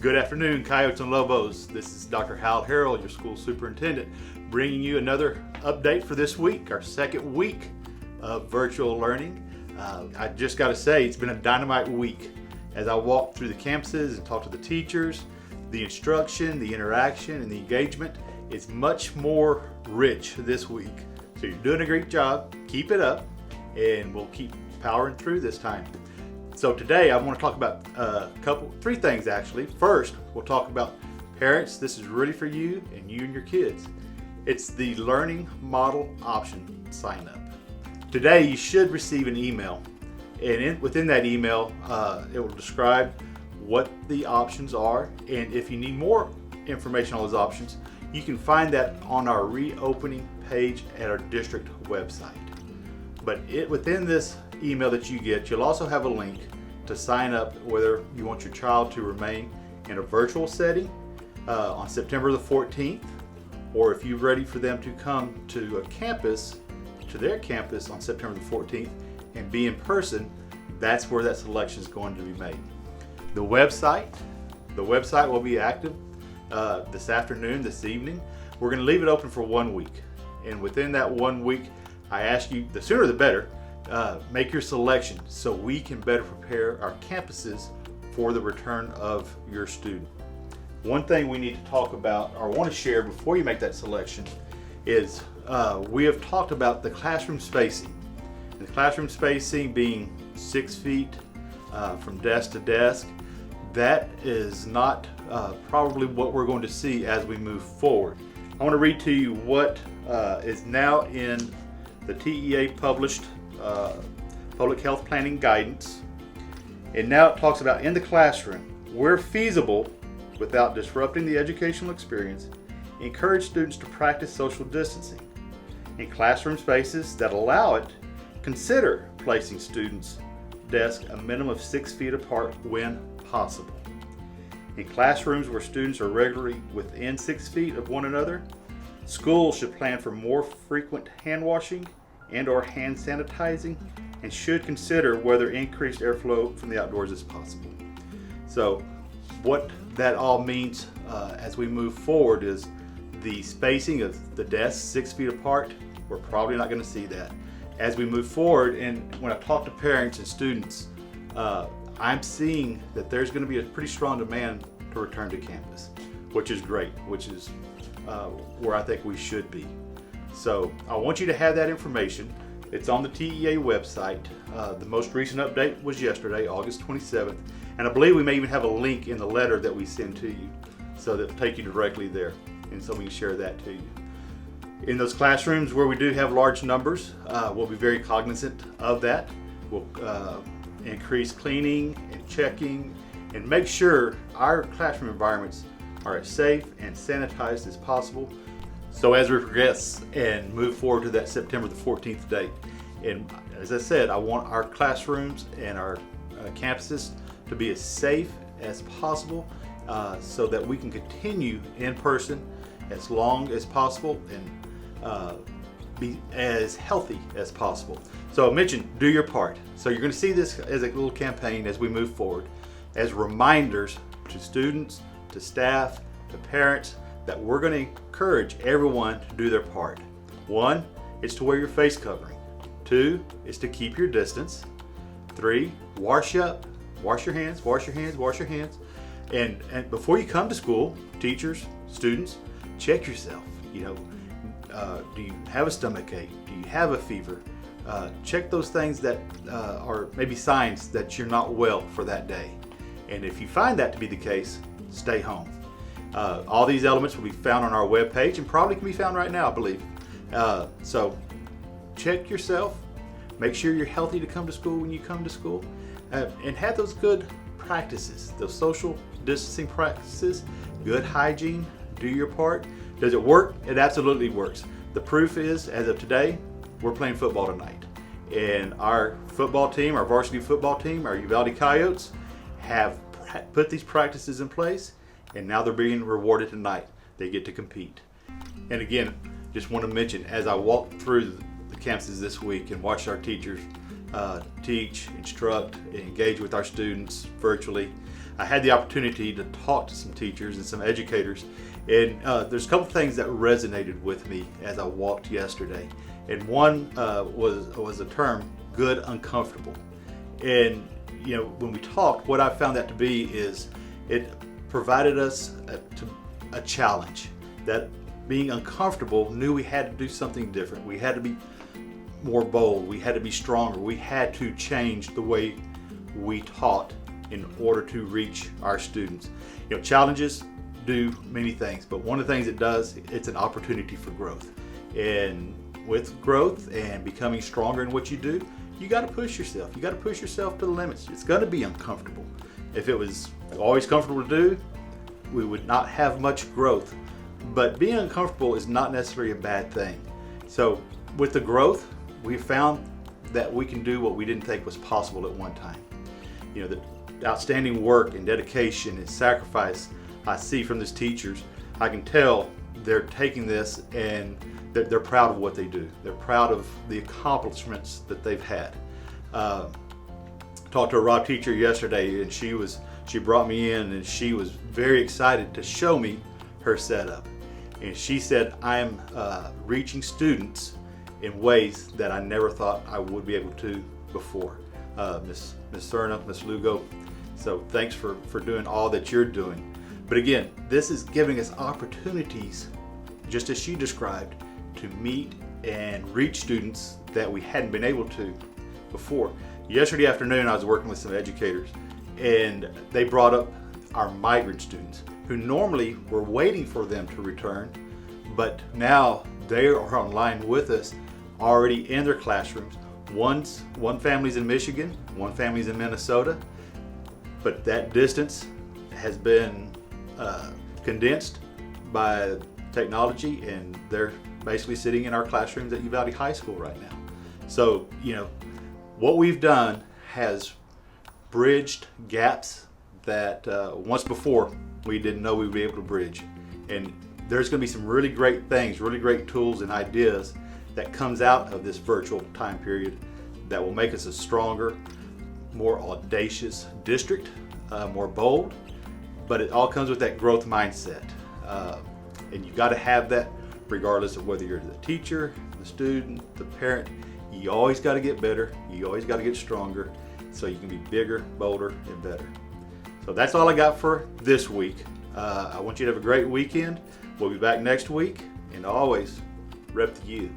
Good afternoon, Coyotes and Lobos. This is Dr. Hal Harrell, your school superintendent, bringing you another update for this week, our second week of virtual learning. I just got to say, it's been a dynamite week. As I walk through the campuses and talk to the teachers, the instruction, the interaction, and the engagement is much more rich this week. So you're doing a great job. Keep it up, and we'll keep powering through this time. So today I want to talk about three things actually. First, we'll talk about parents. This is really for you and your kids. It's the learning model option sign up. Today you should receive an email, and within that email it will describe what the options are, and if you need more information on those options, you can find that on our reopening page at our district website. But within this email that you get, you'll also have a link to sign up whether you want your child to remain in a virtual setting on September the 14th, or if you're ready for them to come to their campus on September the 14th and be in person. That's where that selection is going to be made. The website will be active this evening. We're going to leave it open for 1 week, and within that 1 week, I ask you, the sooner the better, make your selection so we can better prepare our campuses for the return of your student. One thing we need to talk about, or want to share before you make that selection, is we have talked about the classroom spacing. And the classroom spacing being 6 feet from desk to desk. That is not probably what we're going to see as we move forward. I want to read to you what is now in the TEA published Public Health Planning Guidance. And now it talks about in the classroom, where feasible, without disrupting the educational experience, encourage students to practice social distancing. In classroom spaces that allow it, consider placing students' desks a minimum of 6 feet apart when possible. In classrooms where students are regularly within 6 feet of one another, schools should plan for more frequent hand washing and/or hand sanitizing, and should consider whether increased airflow from the outdoors is possible. So what that all means as we move forward is the spacing of the desks 6 feet apart. We're probably not going to see that. As we move forward, and when I talk to parents and students, I'm seeing that there's going to be a pretty strong demand to return to campus, which is great, which is where I think we should be. So I want you to have that information. It's on the TEA website. The most recent update was yesterday, August 27th, and I believe we may even have a link in the letter that we send to you, so that will take you directly there, and so we can share that to you. In those classrooms where we do have large numbers, we'll be very cognizant of that. We'll increase cleaning and checking and make sure our classroom environments are as safe and sanitized as possible. So as we progress and move forward to that September the 14th date, and as I said, I want our classrooms and our campuses to be as safe as possible, so that we can continue in person as long as possible and be as healthy as possible. So I mentioned, do your part. So you're going to see this as a little campaign as we move forward, as reminders to students, to staff, to parents, that we're going to encourage everyone to do their part. 1 is to wear your face covering. 2 is to keep your distance. 3, wash up, wash your hands, wash your hands, wash your hands. And before you come to school, teachers, students, check yourself. Do you have a stomach ache? Do you have a fever? Check those things that are maybe signs that you're not well for that day. And if you find that to be the case, stay home. All these elements will be found on our webpage, and probably can be found right now, I believe. So check yourself. Make sure you're healthy to come to school when you come to school. And have those good practices, those social distancing practices, good hygiene. Do your part. Does it work? It absolutely works. The proof is, as of today, we're playing football tonight. And our football team, our varsity football team, our Uvalde Coyotes, have put these practices in place, and now they're being rewarded tonight. They get to compete. And again, just want to mention, as I walked through the campuses this week and watched our teachers teach, instruct, and engage with our students virtually, I had the opportunity to talk to some teachers and some educators, and there's a couple things that resonated with me as I walked yesterday. And one was the term "good uncomfortable." And when we talked, what I found that to be is it provided us a challenge. That being uncomfortable, knew we had to do something different. We had to be more bold. We had to be stronger. We had to change the way we taught in order to reach our students. Challenges do many things, but one of the things it does, it's an opportunity for growth. And with growth and becoming stronger in what you do, you got to push yourself. You got to push yourself to the limits. It's going to be uncomfortable. If it was always comfortable to do, we would not have much growth. But being uncomfortable is not necessarily a bad thing. So with the growth, we found that we can do what we didn't think was possible at one time. The outstanding work and dedication and sacrifice I see from these teachers, I can tell they're taking this and they're proud of what they do. They're proud of the accomplishments that they've had. Talked to a Rob teacher yesterday, and she brought me in, and she was very excited to show me her setup. And she said, I'm reaching students in ways that I never thought I would be able to before. Miss Cerna, Miss Lugo, so thanks for doing all that you're doing. But again, this is giving us opportunities, just as she described, to meet and reach students that we hadn't been able to before. Yesterday afternoon, I was working with some educators, and they brought up our migrant students who normally were waiting for them to return, but now they are online with us, already in their classrooms. One family's in Michigan, one family's in Minnesota, but that distance has been condensed by technology, and they're basically sitting in our classrooms at Uvalde High School right now. So, what we've done has bridged gaps that once before we didn't know we would be able to bridge. And there's going to be some really great things, really great tools and ideas that comes out of this virtual time period that will make us a stronger, more audacious district, more bold, but it all comes with that growth mindset. And you've got to have that regardless of whether you're the teacher, the student, the parent. You always got to get better. You always got to get stronger so you can be bigger, bolder, and better. So that's all I got for this week. I want you to have a great weekend. We'll be back next week, and always rep the U.